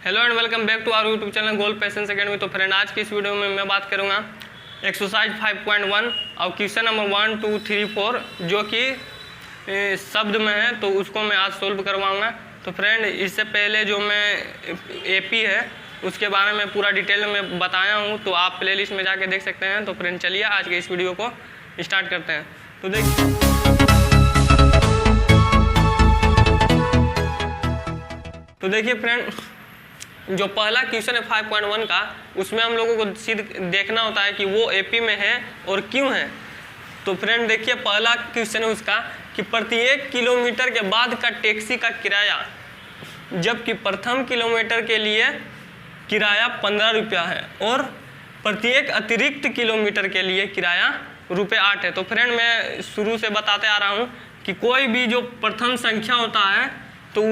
Hello and welcome back to our YouTube channel goal patience academy. तो friend, आज की इस वीडियो में मैं बात करूंगा एक्सरसाइज 5.1 और क्वेश्चन नंबर 1, 2, 3, 4 जो कि शब्द में है, तो उसको मैं आज सोल्व करवाऊंगा। तो फ्रेंड, इससे पहले जो मैं एपी है उसके बारे में पूरा डिटेल में बताया हूँ, तो आप प्लेलिस्ट में जाके देख सकते हैं। तो फ्रेंड, चलिए आज के इस वीडियो को स्टार्ट करते हैं। तो देखिए फ्रेंड, जो पहला क्वेश्चन है 5.1 का, उसमें हम लोगों को सीधे देखना होता है कि वो एपी में है और क्यों है। तो फ्रेंड देखिए, पहला क्वेश्चन है उसका कि प्रत्येक किलोमीटर के बाद का टैक्सी का किराया, जबकि प्रथम किलोमीटर के लिए किराया 15 रुपया है और प्रत्येक अतिरिक्त किलोमीटर के लिए किराया ₹8 है। तो फ्रेंड, मैं शुरू से बताते आ रहा हूँ कि कोई भी जो प्रथम संख्या होता है तो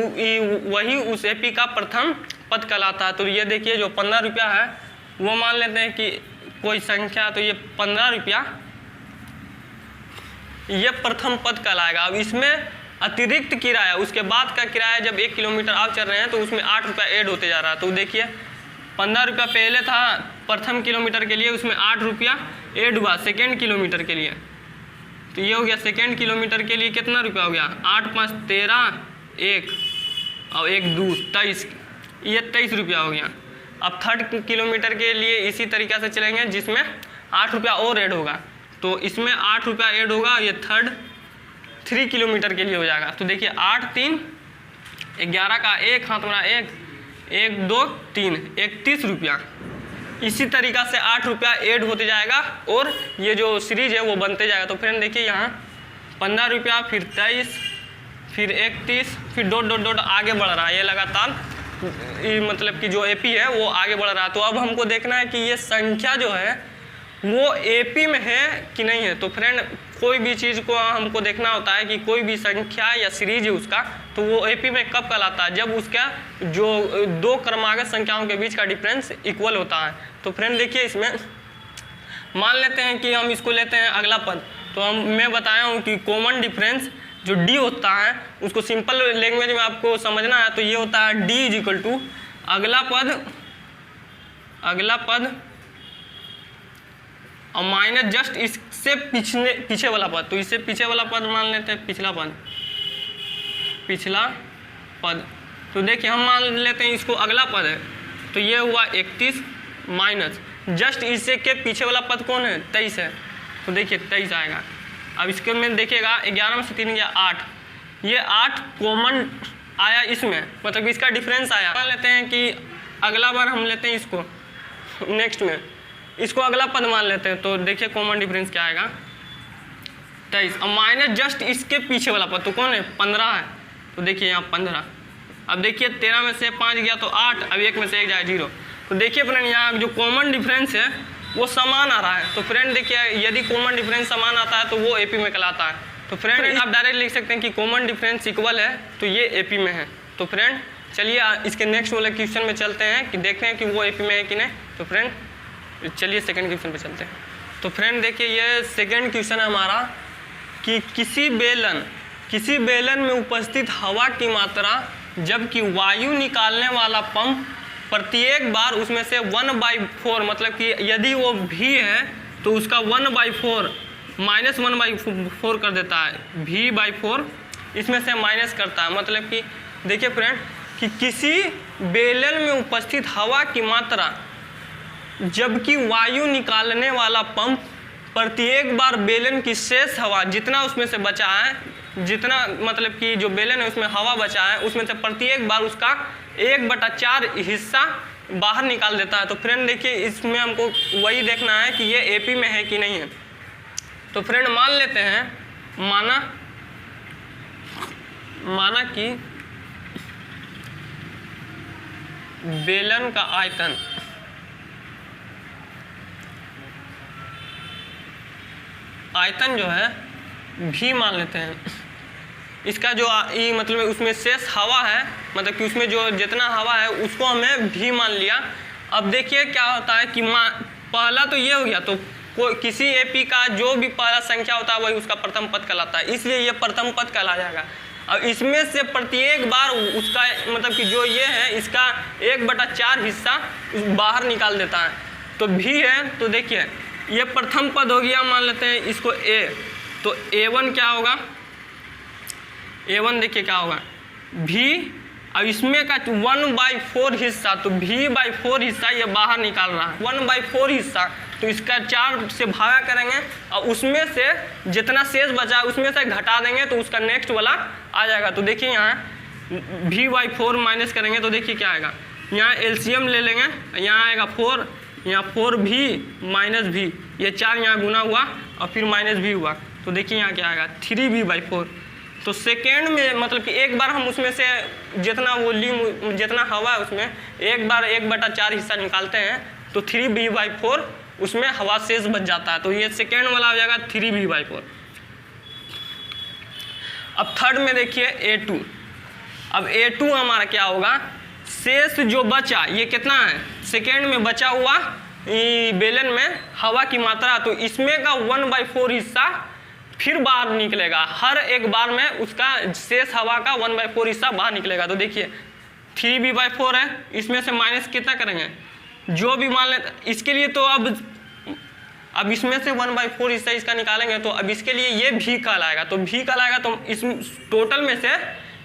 वही उस एपी का प्रथम पद कहलाता है। तो ये देखिए, जो 15 रुपया है वो मान लेते हैं कि कोई संख्या, तो ये 15 रुपया ये प्रथम पद कहलाएगा। अब इसमें अतिरिक्त किराया, उसके बाद का किराया जब 1 किलोमीटर आप चल रहे हैं तो उसमें 8 रुपया ऐड होते जा रहा है। तो देखिए, 15 रुपया पहले था प्रथम किलोमीटर के लिए, उसमें 8 रुपया ऐड हुआ सेकेंड किलोमीटर के लिए। तो ये हो गया सेकेंड किलोमीटर के लिए कितना रुपया हो गया, 8 5 13, 1 और 1 2 23, ये 23 रुपया हो गया। अब थर्ड किलोमीटर के लिए इसी तरीक़े से चलेंगे, जिसमें 8 रुपया और ऐड होगा। तो इसमें 8 रुपया ऐड होगा, ये थर्ड 3 किलोमीटर के लिए हो जाएगा। तो देखिए 8 3 11 का 1 हाथ में 1 1 2 3 31 रुपया। इसी तरीक़ा से 8 रुपया ऐड होते जाएगा और ये जो सीरीज है वो बनते जाएगा। तो फ्रेंड देखिए, यहाँ 15 रुपया, फिर 23, फिर 31, फिर डॉट आगे बढ़ रहा है। ये लगातार मतलब कि जो एपी है वो आगे बढ़ रहा है। तो अब हमको देखना है कि ये संख्या जो है वो एपी में है कि नहीं है। तो फ्रेंड, कोई भी चीज़ को हमको देखना होता है कि कोई भी संख्या या सीरीज है उसका, तो वो एपी में कब कहलाता है, जब उसका जो दो क्रमागत संख्याओं के बीच का डिफरेंस इक्वल होता है। तो फ्रेंड देखिए, इसमें मान लेते हैं कि हम इसको लेते हैं अगला पद। तो मैं बताया हूँ कि कॉमन डिफरेंस जो डी होता है उसको सिंपल लैंग्वेज में आपको समझना है। तो ये होता है डी इज इक्वल टू अगला पद और माइनस जस्ट इससे पीछे वाला पद। तो इससे पीछे वाला पद मान लेते हैं पिछला पद। तो देखिए, हम मान लेते हैं इसको अगला पद है, तो ये हुआ 31 माइनस जस्ट इससे के पीछे वाला पद कौन है, 23 है। तो देखिए 23 आएगा। अब इसके में देखिएगा 11 में से 3 गया 8, ये 8 कॉमन आया इसमें, मतलब इसका डिफरेंस आया। मान लेते हैं कि अगला बार हम लेते हैं इसको, नेक्स्ट में इसको अगला पद मान लेते हैं। तो देखिए कॉमन डिफरेंस क्या आएगा, 23 और माइनस जस्ट इसके पीछे वाला पद तो कौन है, 15 है। तो देखिए यहाँ 15। अब देखिए 13 में से 5 गया तो 8, अब 1 में से 1 जाए 0। तो देखिए फ्रेंड, यहाँ जो कॉमन डिफरेंस है वो समान आ रहा है। तो फ्रेंड देखिए, यदि कॉमन डिफरेंस समान आता है तो वो एपी में कहलाता है। तो फ्रेंड आप डायरेक्ट लिख सकते हैं कि कॉमन डिफरेंस इक्वल है, तो ये एपी में है। तो फ्रेंड चलिए इसके नेक्स्ट वाले क्वेश्चन में चलते हैं कि देखते हैं कि वो एपी में है कि नहीं। तो फ्रेंड चलिए सेकंड क्वेश्चन पे चलते हैं। तो फ्रेंड देखिए, ये सेकंड क्वेश्चन है हमारा कि किसी बेलन में उपस्थित हवा की मात्रा, जबकि वायु निकालने वाला पंप प्रत्येक बार उसमें से 1/4, मतलब कि यदि वो भी है तो उसका 1/4 माइनस 1/4 कर देता है, v/4 इसमें से माइनस करता है। मतलब कि देखिए फ्रेंड, कि किसी बेलन में उपस्थित हवा की मात्रा, जबकि वायु निकालने वाला पंप प्रत्येक बार बेलन की शेष हवा, जितना उसमें से बचा है, जितना मतलब कि जो बेलन है उसमें हवा बचा है, उसमें से प्रत्येक बार उसका 1/4 हिस्सा बाहर निकाल देता है। तो फ्रेंड देखिए, इसमें हमको वही देखना है कि ये एपी में है कि नहीं है। तो फ्रेंड मान लेते हैं, माना कि बेलन का आयतन जो है भी मान लेते हैं। इसका जो मतलब उसमें शेष हवा है, मतलब कि उसमें जो जितना हवा है उसको हमें भी मान लिया। अब देखिए क्या होता है कि पहला तो ये हो गया, तो किसी एपी का जो भी पहला संख्या होता है वही उसका प्रथम पद कहलाता है, इसलिए ये प्रथम पद कहला जाएगा। और इसमें से प्रत्येक बार उसका मतलब कि जो ये है इसका 1/4 हिस्सा बाहर निकाल देता है। तो भी है, तो देखिए ये प्रथम पद हो गया, मान लेते हैं इसको a, तो a1 क्या होगा, a1 देखिए क्या होगा v, अब इसमें का 1/4 हिस्सा, तो v/4 हिस्सा ये बाहर निकाल रहा है, 1/4 हिस्सा, तो इसका 4 से भागा करेंगे और उसमें से जितना शेष बचा उसमें से घटा देंगे तो उसका नेक्स्ट वाला आ जाएगा। तो देखिए यहाँ v/4 माइनस करेंगे तो देखिए क्या आएगा, यहाँ एलसीएम ले लेंगे, यहाँ आएगा 4, यहाँ 4v माइनस v, ये 4 यहाँ गुना हुआ और फिर माइनस v हुआ, तो देखिए यहाँ क्या आएगा 3v/4। तो सेकेंड में मतलब कि एक बार हम उसमें से जितना वॉल्यूम जितना हवा है उसमें एक बार 1/4 हिस्सा निकालते हैं तो 3v/4 उसमें हवा शेष बच जाता है, तो ये सेकेंड वाला हो जाएगा 3v/4। अब थर्ड में देखिए a2, अब a2 हमारा क्या होगा, शेष जो बचा ये कितना है, सेकेंड में बचा हुआ बेलन में हवा की मात्रा, तो इसमें का 1/4 हिस्सा फिर बाहर निकलेगा, हर एक बार में उसका शेष हवा का 1/4 हिस्सा बाहर निकलेगा। तो देखिए 3v/4 है, इसमें से माइनस कितना करेंगे, जो भी मान लें इसके लिए, तो अब इसमें से 1/4 हिस्सा इसका निकालेंगे, तो अब इसके लिए ये भी कहलाएगा, तो भी कहलाएगा, तो इस टोटल में से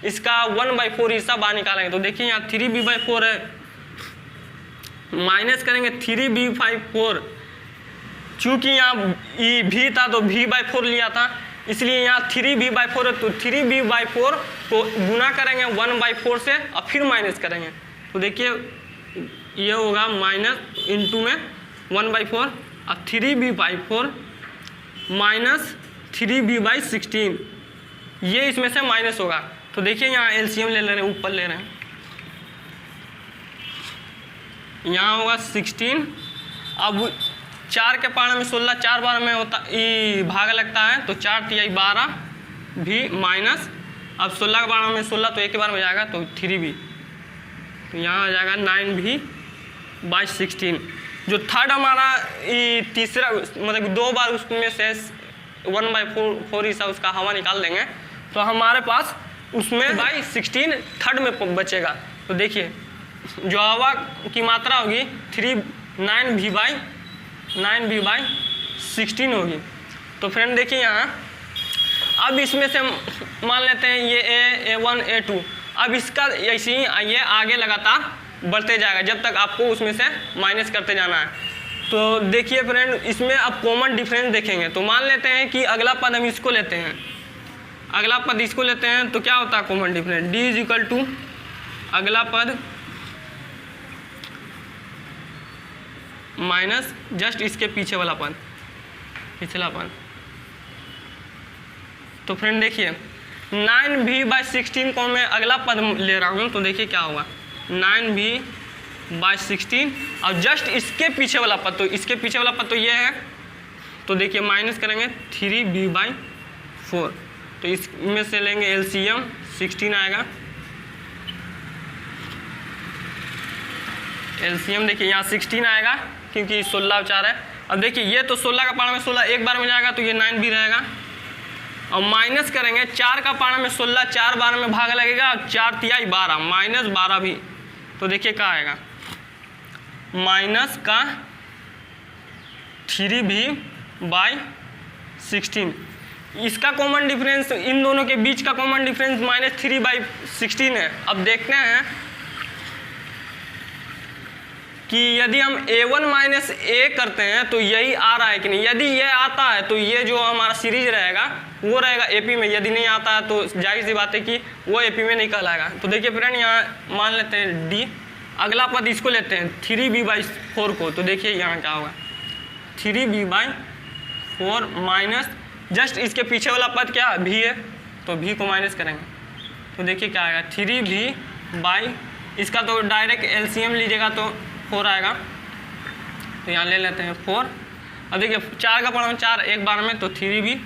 इसका 1/4 हिस्सा बाहर निकालेंगे। तो देखिए यहाँ 3v/4 है, माइनस करेंगे 3v/4, चूँकि यहाँ भी था तो v/4 लिया था, इसलिए यहाँ 3v/4 है, तो 3v/4 को गुना करेंगे 1/4 से और फिर माइनस करेंगे, तो देखिए ये होगा माइनस इंटू में 1/4 और 3v/4 माइनस 3v/16, ये इसमें से माइनस होगा। तो देखिए यहाँ एलसीएम ले रहे हैं, ऊपर ले रहे हैं, यहाँ होगा 16, अब 4 के पारा में 16, 4 बार में होता भाग लगता है, तो 4 तिहाई 12 भी माइनस, अब 16 के पारा में 16 तो एक ही बार में जाएगा, तो 3v, तो यहाँ आ जाएगा 9v/16। जो थर्ड हमारा तीसरा मतलब 2 बार उसमें से 1/4 हिस्सा उसका हवा निकाल देंगे, तो हमारे पास उसमें /16 थर्ड में बचेगा। तो देखिए जो हवा की मात्रा होगी 9v/16 होगी। तो फ्रेंड देखिए यहाँ, अब इसमें से मान लेते हैं ये a1 a2, अब इसका ऐसे ही ये आगे लगातार बढ़ते जाएगा जब तक आपको उसमें से माइनस करते जाना है। तो देखिए फ्रेंड, इसमें अब कॉमन डिफरेंस देखेंगे, तो मान लेते हैं कि अगला पद हम इसको लेते हैं, अगला पद इसको लेते हैं, तो क्या होता है कॉमन डिफरेंस, d = अगला पद माइनस जस्ट इसके पीछे वाला पद, पिछला पद। तो फ्रेंड देखिए 9v/16 को मैं अगला पद ले रहा हूँ, तो देखिए क्या होगा 9v/16 और जस्ट इसके पीछे वाला पद, तो इसके पीछे वाला पद तो ये है, तो देखिए माइनस करेंगे 3v/4, तो इसमें से लेंगे एलसीएम 16 आएगा, एलसीएम देखिए यहाँ 16 आएगा क्योंकि 16 और 4 है। अब देखिए ये तो 16 का पारा में 16 एक बार में जाएगा, तो ये 9 भी रहेगा, और माइनस करेंगे 4 का पारा में 16 4 बार में भाग लगेगा, और 4 तिहाई 12 माइनस 12 भी, तो देखिए क्या आएगा माइनस का 3v/16। इसका कॉमन डिफरेंस, इन दोनों के बीच का कॉमन डिफरेंस -3/16 है। अब देखते हैं कि यदि हम a1 - a करते हैं तो यही आ रहा है कि नहीं, यदि ये आता है तो ये जो हमारा सीरीज रहेगा वो रहेगा एपी में, यदि नहीं आता है तो जाहिर सी बात है कि वो एपी में नहीं कहलाएगा। तो देखिए फ्रेंड यहाँ मान लेते हैं डी, अगला पद इसको लेते हैं 3v/4 को, तो देखिए यहाँ क्या होगा 3v/4 माइनस जस्ट इसके पीछे वाला पद क्या भी है, तो भी को माइनस करेंगे, तो देखिए क्या आएगा 3v/ इसका तो डायरेक्ट एलसीएम लीजिएगा तो 4 आएगा, तो यहाँ ले लेते हैं 4। अब देखिए 4 का पारा में 4 एक बार में, तो 3v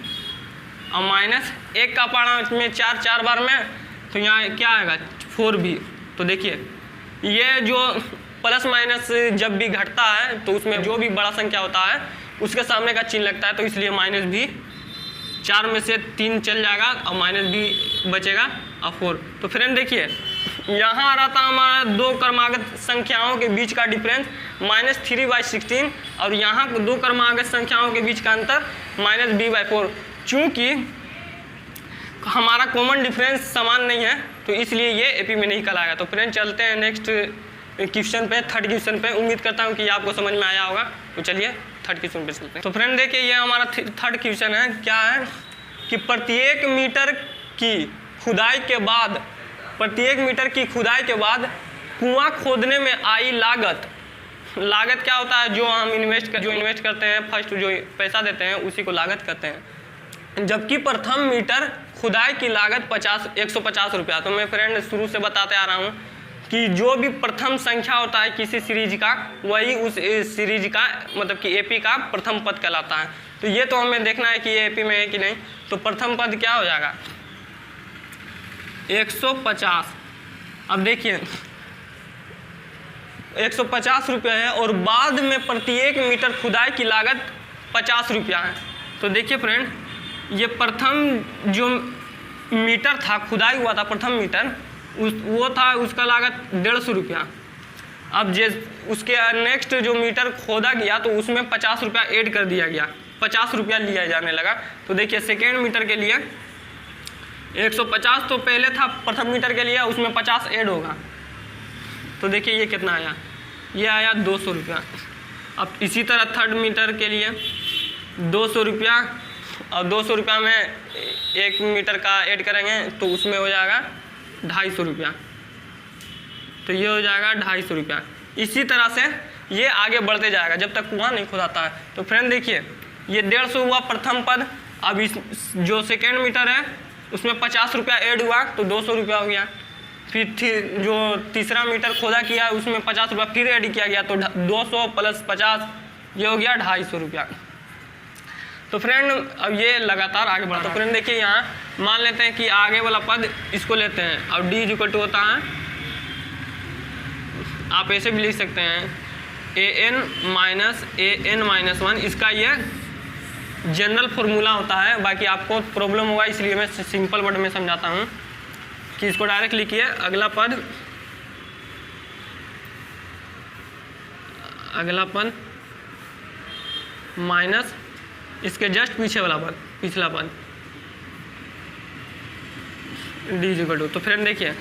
और माइनस 1 का पारा में 4 4 बार में, तो यहाँ क्या आएगा 4v। तो देखिए ये जो प्लस माइनस जब भी घटता है तो उसमें जो भी बड़ा संख्या होता है उसके सामने का चिन्ह लगता है, तो इसलिए माइनस भी 4 में से 3 चल जाएगा और माइनस भी बचेगा, और 4। तो फ्रेंड देखिए यहाँ आ रहा था हमारा दो क्रमागत संख्याओं के बीच का डिफरेंस -3/16 और यहाँ दो क्रमागत संख्याओं के बीच का अंतर -b/4। चूँकि हमारा कॉमन डिफरेंस समान नहीं है तो इसलिए ये एपी में नहीं कहलाएगा। तो फ्रेंड चलते हैं नेक्स्ट क्वेश्चन पे, थर्ड क्वेश्चन पे। उम्मीद करता हूँ कि आपको समझ में आया होगा। तो चलिए थर्ड क्वेश्चन पे चलते हैं। तो फ्रेंड देखिए ये हमारा थर्ड क्वेश्चन है। क्या है कि प्रत्येक मीटर की खुदाई के बाद कुआं खोदने में आई लागत क्या होता है? जो हम इन्वेस्ट करते हैं, फर्स्ट जो पैसा देते हैं उसी को लागत कहते हैं। जबकि प्रथम मीटर खुदाई की लागत 150 रुपया। तो मैं फ्रेंड शुरू से बताते आ रहा हूँ कि जो भी प्रथम संख्या होता है किसी सीरीज का, वही उस सीरीज का मतलब कि एपी का प्रथम पद कहलाता है। तो ये तो हमें देखना है कि ये एपी में है कि नहीं। तो प्रथम पद क्या हो जाएगा? 150। अब देखिए 150 रुपये है और बाद में प्रत्येक मीटर खुदाई की लागत 50 रुपया है। तो देखिए फ्रेंड ये प्रथम जो मीटर था, खुदाई हुआ था प्रथम मीटर, वो था उसका लागत 150 रुपया। अब उसके नेक्स्ट जो मीटर खोदा गया तो उसमें 50 रुपया ऐड कर दिया गया, 50 रुपया लिया जाने लगा। तो देखिए सेकेंड मीटर के लिए 150 तो पहले था प्रथम मीटर के लिए, उसमें 50 ऐड होगा। तो देखिए ये कितना आया? ये आया 200 रुपया। अब इसी तरह थर्ड मीटर के लिए 200 रुपया और 200 रुपया में एक मीटर का ऐड करेंगे तो उसमें हो जाएगा 250 रुपया। तो ये हो जाएगा 250 रुपया। इसी तरह से ये आगे बढ़ते जाएगा जब तक कुआं नहीं खुदाता है। तो फ्रेंड देखिए ये 150 हुआ प्रथम पद। अब इस जो सेकेंड मीटर है उसमें 50 रुपया ऐड हुआ तो 200 रुपया हो गया। फिर जो तीसरा मीटर खोदा किया उसमें 50 रुपया फिर ऐड किया गया तो 200 + 50 ये हो गया 250 रुपया। तो फ्रेंड अब ये लगातार आगे बढ़ता है। तो फ्रेंड देखिए यहाँ मान लेते हैं कि आगे वाला पद इसको लेते हैं। अब d = होता है, आप ऐसे भी लिख सकते हैं an-1। इसका ये जनरल फॉर्मूला होता है। बाकी आपको प्रॉब्लम होगा इसलिए मैं सिंपल वर्ड में समझाता हूँ कि इसको डायरेक्ट लिखिए। अगला पद माइनस इसके जस्ट पीछे वाला पद, पिछला पद d = तो फ्रेंड देखिए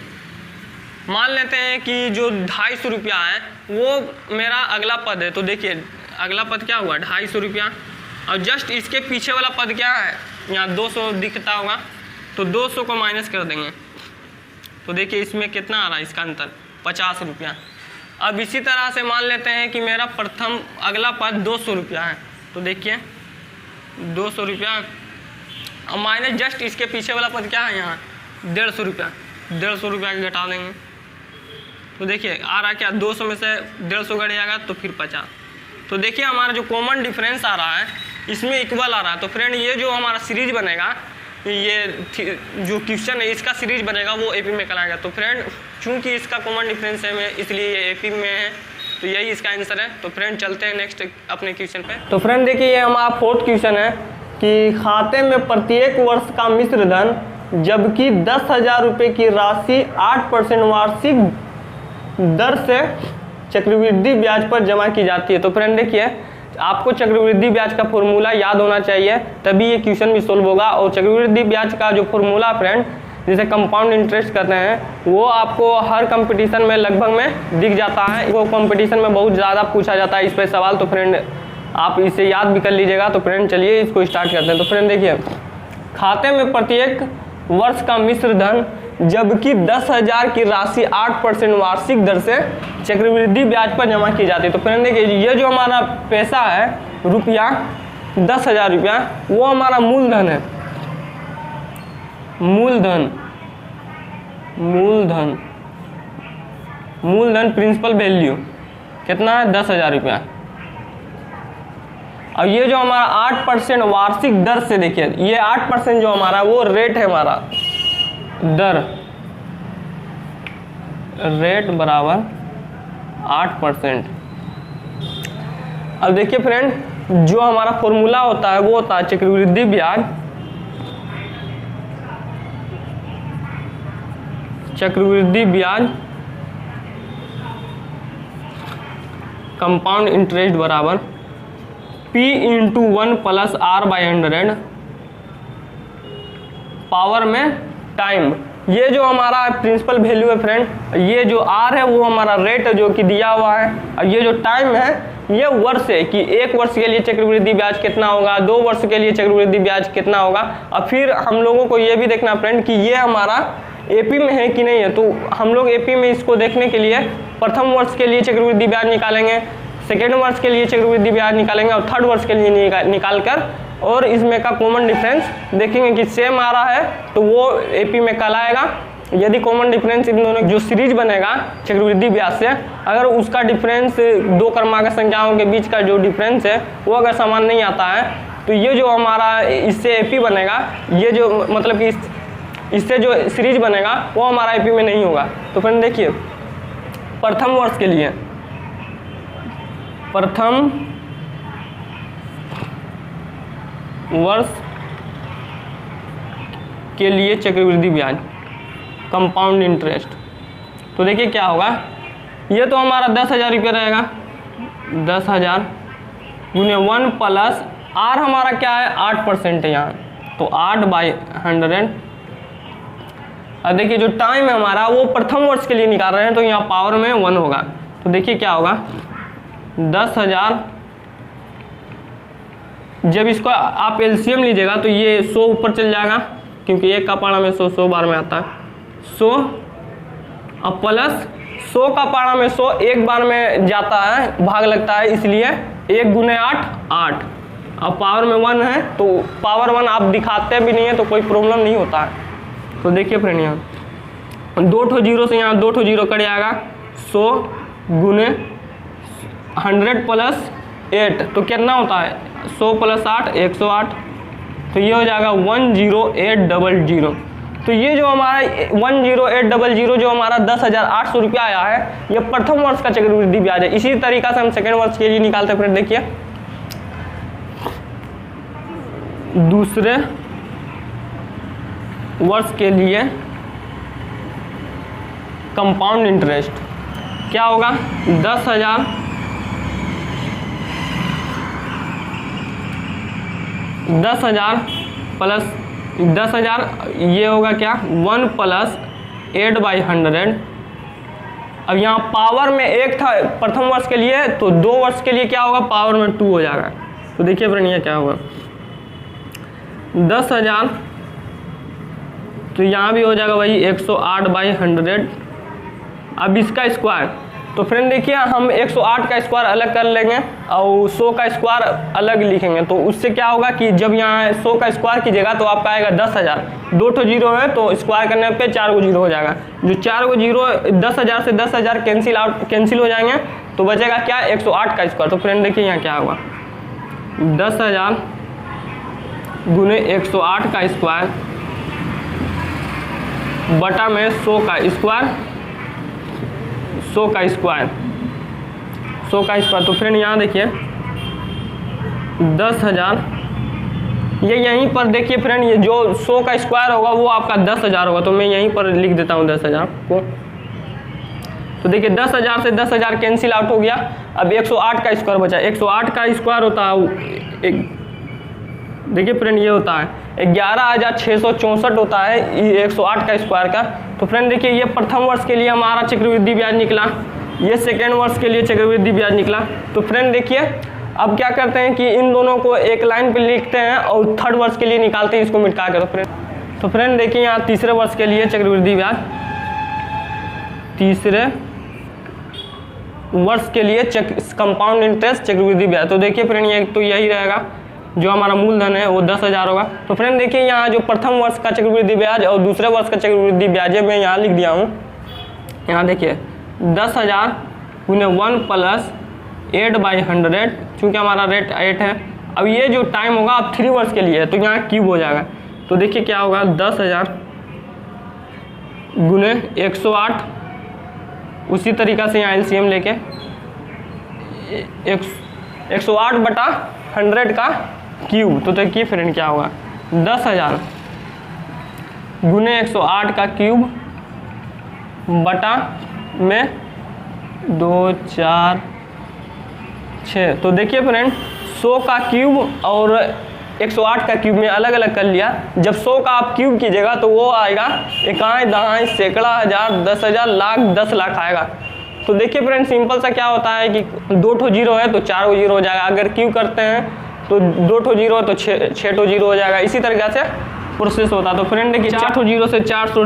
मान लेते हैं कि जो 250 रुपया है वो मेरा अगला पद है। तो देखिए अगला पद क्या हुआ? 250 रुपया। और जस्ट इसके पीछे वाला पद क्या है? यहाँ 200 दिखता होगा तो 200 को माइनस कर देंगे। तो देखिए इसमें कितना आ रहा है इसका अंतर? 50 रुपया। अब इसी तरह से मान लेते हैं कि मेरा प्रथम अगला पद 200 रुपया है। तो देखिए 200 रुपया और माइनस जस्ट इसके पीछे वाला पद क्या है? यहाँ 150 रुपया। 150 रुपया घटा देंगे तो देखिए आ रहा क्या? 200 में से 150 घट जाएगा तो फिर 50। तो देखिए हमारा जो कॉमन डिफरेंस आ रहा है इसमें इक्वल आ रहा है। तो फ्रेंड ये जो हमारा सीरीज बनेगा, ये जो क्वेश्चन है इसका सीरीज बनेगा वो एपी में कराएगा। तो फ्रेंड चूंकि इसका कॉमन डिफरेंस है इसलिए ये एपी में है, तो यही इसका आंसर है। तो फ्रेंड चलते हैं नेक्स्ट अपने क्वेश्चन पे। तो फ्रेंड देखिए ये हमारा फोर्थ क्वेश्चन है कि खाते में प्रत्येक वर्ष का मिश्र धन जबकि 10,000 रुपये की राशि 8% वार्षिक दर से चक्रवृद्धि ब्याज पर जमा की जाती है। तो फ्रेंड देखिए आपको चक्रवृद्धि ब्याज का फॉर्मूला याद होना चाहिए तभी ये क्वेश्चन भी सोल्व होगा। और चक्रवृद्धि ब्याज का जो फॉर्मूला फ्रेंड जिसे कंपाउंड इंटरेस्ट कहते हैं वो आपको हर कंपटीशन में लगभग में दिख जाता है। वो कंपटीशन में बहुत ज़्यादा पूछा जाता है इस पर सवाल। तो फ्रेंड आप इसे याद भी कर लीजिएगा। तो फ्रेंड चलिए इसको स्टार्ट करते हैं। तो फ्रेंड देखिए खाते में प्रत्येक वर्ष का मिश्र धन जबकि 10,000 की राशि 8% वार्षिक दर से चक्रवृद्धि ब्याज पर जमा की जाती है। तो फ्रेंड देखिए ये जो हमारा पैसा है रुपया 10,000 रुपया वो हमारा मूलधन है। मूलधन प्रिंसिपल वैल्यू कितना है? 10,000 रुपया। और ये जो हमारा 8% वार्षिक दर से देखिए ये 8% जो हमारा वो रेट है, हमारा दर रेट बराबर 8%। अब देखिए फ्रेंड जो हमारा फॉर्मूला होता है वो होता है चक्रवृद्धि ब्याज चक्रवृद्धि ब्याज कंपाउंड इंटरेस्ट बराबर P into 1 plus R/100 power में टाइम। ये जो हमारा प्रिंसिपल वैल्यू है फ्रेंड, ये जो R है वो हमारा रेट है जो कि दिया हुआ है, और ये जो टाइम है ये वर्ष है कि 1 वर्ष के लिए चक्रवृद्धि ब्याज कितना होगा, 2 वर्ष के लिए चक्रवृद्धि ब्याज कितना होगा। और फिर हम लोगों को ये भी देखना फ्रेंड कि ये हमारा एपी में है कि नहीं है। तो हम लोग एपी में इसको देखने के लिए प्रथम वर्ष के लिए चक्रवृद्धि ब्याज निकालेंगे, सेकेंड वर्ष के लिए चक्रवृद्धि ब्याज निकालेंगे और थर्ड वर्ष के लिए निकाल कर और इसमें का कॉमन डिफरेंस देखेंगे कि सेम आ रहा है तो वो एपी में कहलाएगा। यदि कॉमन डिफरेंस इन दोनों जो सीरीज बनेगा चक्रवृद्धि ब्याज से, अगर उसका डिफरेंस दो क्रमांक संख्याओं के बीच का जो डिफरेंस है वो अगर समान नहीं आता है तो ये जो हमारा इससे एपी बनेगा, ये जो मतलब कि इससे जो सीरीज बनेगा वो हमारा एपी में नहीं होगा। तो फ्रेंड देखिए प्रथम वर्ष के लिए, प्रथम वर्ष के लिए चक्रवृद्धि ब्याज कंपाउंड इंटरेस्ट, तो देखिए क्या होगा, ये तो हमारा 10,000 रुपये रहेगा, 10,000 गुने 1 प्लस आर हमारा क्या है 8% है यहाँ, तो 8/100। अब देखिए जो टाइम है हमारा वो प्रथम वर्ष के लिए निकाल रहे हैं तो यहाँ पावर में 1 होगा। तो देखिए क्या होगा 10,000, जब इसको आप एलसीएम लीजिएगा तो ये 100 ऊपर चल जाएगा क्योंकि एक का पारा में 100 बार में आता है 100, अब प्लस 100 का पारा में 100 एक बार में जाता है, भाग लगता है, इसलिए 1 गुने 8 8। अब पावर में 1 है तो पावर 1 आप दिखाते भी नहीं है तो कोई प्रॉब्लम नहीं होता है। तो देखिए फ्रेंड यहाँ 2 ठो जीरो से यहाँ 2 ठो जीरो कट जाएगा, 100 गुने 100 प्लस 8 तो कितना होता है 100 प्लस 8 108, तो ये हो जाएगा 10800। तो ये जो हमारा 10800 जो हमारा 10,800 रुपया आया है ये प्रथम वर्ष का चक्रवृद्धि ब्याज है। इसी तरीका से हम सेकेंड वर्ष के लिए निकालते हैं। फिर देखिए दूसरे वर्ष के लिए कंपाउंड इंटरेस्ट क्या होगा 10,000 प्लस 10,000, ये होगा क्या 1 प्लस 8/100। अब यहाँ पावर में 1 था प्रथम वर्ष के लिए तो 2 वर्ष के लिए क्या होगा पावर में 2 हो जाएगा। तो देखिए फ्रेंड ये क्या होगा 10,000, तो यहाँ भी हो जाएगा वही 108/100। अब इसका स्क्वायर, तो फ्रेंड देखिए हम 108 का स्क्वायर अलग कर लेंगे और 100 का स्क्वायर अलग लिखेंगे। तो उससे क्या होगा कि जब यहाँ 100 का स्क्वायर कीजिएगा तो आपका आएगा 10,000, 2 ठो जीरो है तो स्क्वायर करने पे 4 गो जीरो हो जाएगा। जो 4 गो जीरो 10,000 से 10,000 कैंसिल हो जाएंगे तो बचेगा क्या 108 का स्क्वायर। तो फ्रेंड देखिए यहाँ क्या होगा 10,000 गुने 108 का स्क्वायर बटा में 100 का स्क्वायर, 100 का स्क्वायर। तो फ्रेंड यहाँ देखिए 10,000, ये यहीं पर देखिए फ्रेंड ये जो 100 का स्क्वायर होगा वो आपका 10,000 होगा, तो मैं यहीं पर लिख देता हूँ 10,000 को। तो देखिए 10,000 से 10,000 कैंसिल आउट हो गया। अब 108 का स्क्वायर बचा, 108 का स्क्वायर होता है देखिए फ्रेंड ये होता है 11,664 होता है 108 का स्क्वायर का। तो फ्रेंड देखिए ये प्रथम वर्ष के लिए हमारा चक्रवृद्धि ब्याज निकला, ये सेकेंड वर्ष के लिए चक्रवृद्धि ब्याज निकला। तो फ्रेंड देखिए अब क्या करते हैं कि इन दोनों को एक लाइन पे लिखते हैं और थर्ड वर्ष के लिए निकालते हैं इसको मिटा कर। तो फ्रेंड देखिए यहाँ तीसरे वर्ष के लिए चक्रवृद्धि ब्याज, तीसरे वर्ष के लिए कंपाउंड इंटरेस्ट चक्रवृद्धि ब्याज। तो देखिए फ्रेंड ये तो यही रहेगा, जो हमारा मूलधन है वो 10,000 होगा। तो फ्रेंड देखिए यहाँ जो प्रथम वर्ष का चक्रवृद्धि ब्याज और दूसरे वर्ष का चक्रवृद्धि ब्याज है मैं यहाँ लिख दिया हूँ। यहाँ देखिए 10,000 गुने 1 प्लस 8/100, चूँकि हमारा रेट 8 है। अब ये जो टाइम होगा अब 3 वर्ष के लिए है तो यहाँ क्यूब हो जाएगा। तो देखिए क्या होगा 10,000 गुने 108, उसी तरीक़ा से यहाँ एलसीएम लेके 108/100 का क्यूब। तो देखिए फ्रेंड क्या होगा 10,000 गुने 108 का क्यूब बटा में 2 4 6। तो देखिए फ्रेंड 100 का क्यूब और 108 का क्यूब में अलग अलग कर लिया। जब 100 का आप क्यूब कीजिएगा तो वो आएगा इकाई दहाई सैकड़ा हज़ार 10,000 लाख 10 लाख आएगा। तो देखिए फ्रेंड सिंपल सा क्या होता है कि 2 ठो जीरो है तो 4 जीरो हो जाएगा। अगर क्यूब करते हैं तो 2 ठो जीरो है तो 6 ठो जीरो हो जाएगा। इसी तरीके से प्रोसेस होता है। तो फ्रेंड देखिए 4 ठो जीरो से 400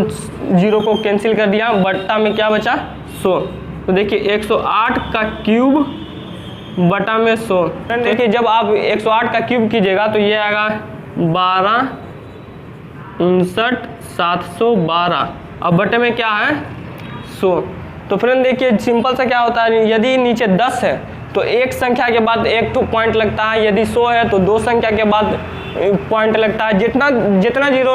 जीरो को कैंसिल कर दिया, बट्टा में क्या बचा 100। तो देखिए 108 का क्यूब बटा में 100। फ्रेंड देखिए जब आप 108 का क्यूब कीजिएगा तो ये आएगा 12 59 712 और बटे में क्या है 100। तो फ्रेंड देखिए सिंपल से क्या होता है, यदि नीचे 10 है तो एक संख्या के बाद एक तो पॉइंट लगता है, यदि 100 है तो 2 संख्या के बाद पॉइंट लगता है। जितना जीरो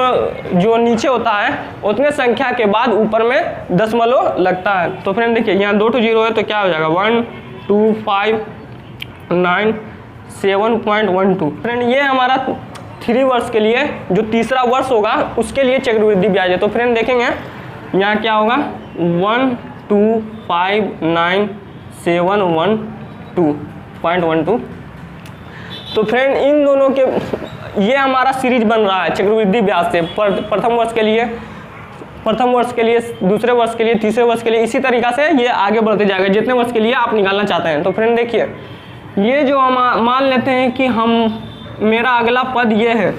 जो नीचे होता है उतने संख्या के बाद ऊपर में दशमलव लगता है। तो फ्रेंड देखिए यहाँ 2 जीरो है तो क्या हो जाएगा 12597.12। फ्रेंड ये हमारा 3 वर्ष के लिए जो तीसरा वर्ष होगा उसके लिए चक्रवृद्धि ब्याज है। तो फ्रेंड देखेंगे यहाँ क्या होगा 1259712.12। तो फ्रेंड इन दोनों के ये हमारा सीरीज बन रहा है चक्रवृद्धि ब्याज से प्रथम वर्ष के लिए, दूसरे वर्ष के लिए, तीसरे वर्ष के लिए, इसी तरीक़ा से ये आगे बढ़ते जाएगा जितने वर्ष के लिए आप निकालना चाहते हैं। तो फ्रेंड देखिए ये जो हम मान लेते हैं कि मेरा अगला पद ये है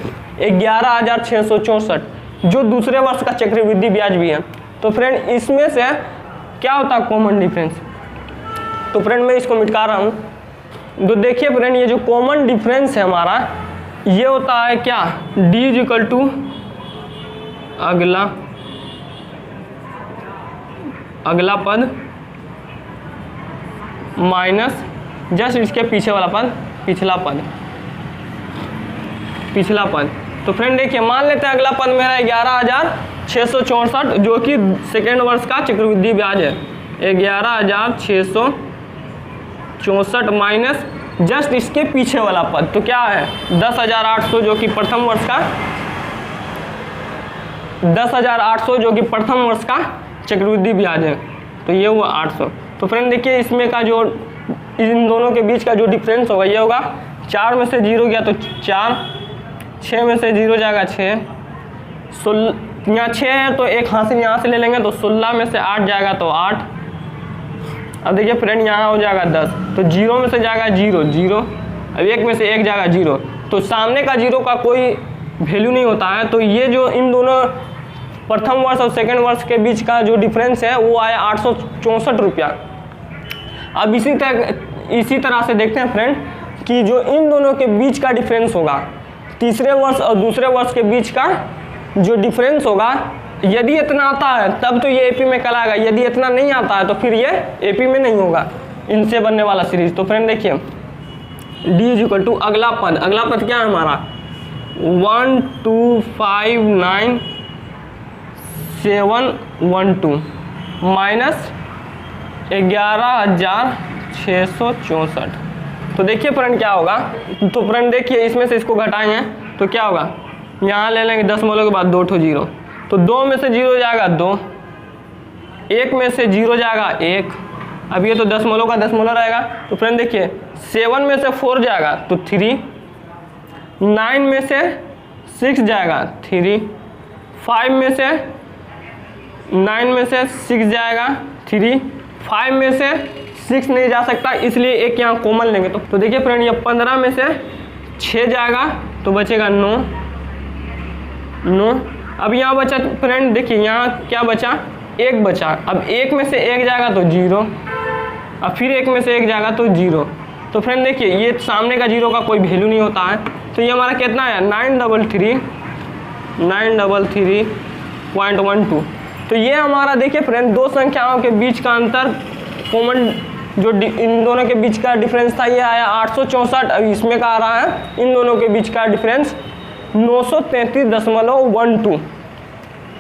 11,664 जो दूसरे वर्ष का चक्रवृद्धि ब्याज भी है। तो फ्रेंड इसमें से क्या होता है कॉमन डिफरेंस। तो फ्रेंड मैं इसको मिटा रहा हूँ। तो देखिए फ्रेंड ये जो कॉमन डिफरेंस है हमारा ये होता है क्या D = अगला पद माइनस जस्ट इसके पीछे वाला पद पिछला पद। तो फ्रेंड देखिए मान लेते हैं अगला पद मेरा 11,664 जो कि सेकेंड वर्ष का चक्रवृद्धि ब्याज है। 11,664 माइनस जस्ट इसके पीछे वाला पद तो क्या है 10,800 जो कि प्रथम वर्ष का 10,800 जो कि प्रथम वर्ष का चक्रवृद्धि ब्याज है। तो ये हुआ 800। तो फ्रेंड देखिए इसमें का जो इन दोनों के बीच का जो डिफरेंस होगा ये होगा 4 में से 0 गया तो 4, 6 में से 0 जाएगा 6, यहाँ 6 है तो एक हासिल यहाँ से ले लेंगे तो 16 में से 8 जाएगा तो 8। अब देखिए फ्रेंड यहाँ हो जाएगा 10 तो 0 में से जाएगा 0 0, अब 1 में से 1 जाएगा 0। तो सामने का 0 का कोई वैल्यू नहीं होता है। तो ये जो इन दोनों प्रथम वर्ष और सेकेंड वर्ष के बीच का जो डिफरेंस है वो आया 864 रुपया। अब इसी तरह से देखते हैं फ्रेंड कि जो इन दोनों के बीच का डिफरेंस होगा तीसरे वर्ष और दूसरे वर्ष के बीच का जो डिफरेंस होगा यदि इतना आता है तब तो ये एपी में कहलाएगा, यदि इतना नहीं आता है तो फिर ये एपी में नहीं होगा इनसे बनने वाला सीरीज। तो फ्रेंड देखिए D = अगला पद क्या है हमारा 1259712 माइनस 11,664। तो देखिए फ्रेंड क्या होगा। तो फ्रेंड देखिए इसमें से इसको घटाएंगे तो क्या होगा यहाँ ले लेंगे दशमलव के बाद 2 ठो जीरो तो 2 में से 0 जाएगा 2, 1 में से 0 जाएगा 1, अब ये तो दशमलव का दशमलव रहेगा। तो फ्रेंड देखिए 7 में से 4 जाएगा तो 3, 9 में से 6 जाएगा 3, 5 में से 9 में से 6 जाएगा 3, 5 में से 6 नहीं जा सकता इसलिए एक यहाँ कॉमन लेंगे। तो देखिए फ्रेंड ये 15 में से 6 जाएगा तो बचेगा 9। अब यहाँ बचा फ्रेंड देखिए यहाँ क्या बचा 1 बचा, अब 1 में से 1 जाएगा तो 0, अब फिर 1 में से 1 जाएगा तो 0। तो फ्रेंड देखिए ये सामने का 0 का कोई वैल्यू नहीं होता है। तो ये हमारा कितना है 933.12। तो ये हमारा देखिए फ्रेंड दो संख्याओं के बीच का अंतर कॉमन जो इन दोनों के बीच का डिफरेंस था ये आया 864। अब इसमें का आ रहा है इन दोनों के बीच का डिफरेंस 933.12।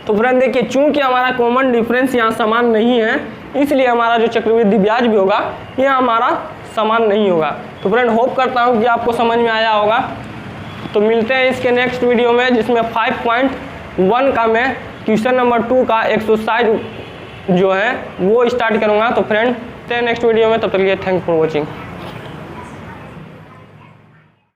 तो फ्रेंड देखिए चूंकि हमारा कॉमन डिफरेंस यहाँ समान नहीं है इसलिए हमारा जो चक्रवृद्धि ब्याज भी होगा ये हमारा समान नहीं होगा। तो फ्रेंड होप करता हूँ कि आपको समझ में आया होगा। तो मिलते हैं इसके नेक्स्ट वीडियो में जिसमें 5.1 का मैं क्वेश्चन नंबर 2 का जो है वो स्टार्ट करूँगा। तो फ्रेंड नेक्स्ट वीडियो में, तब तक के लिए थैंक फॉर वॉचिंग।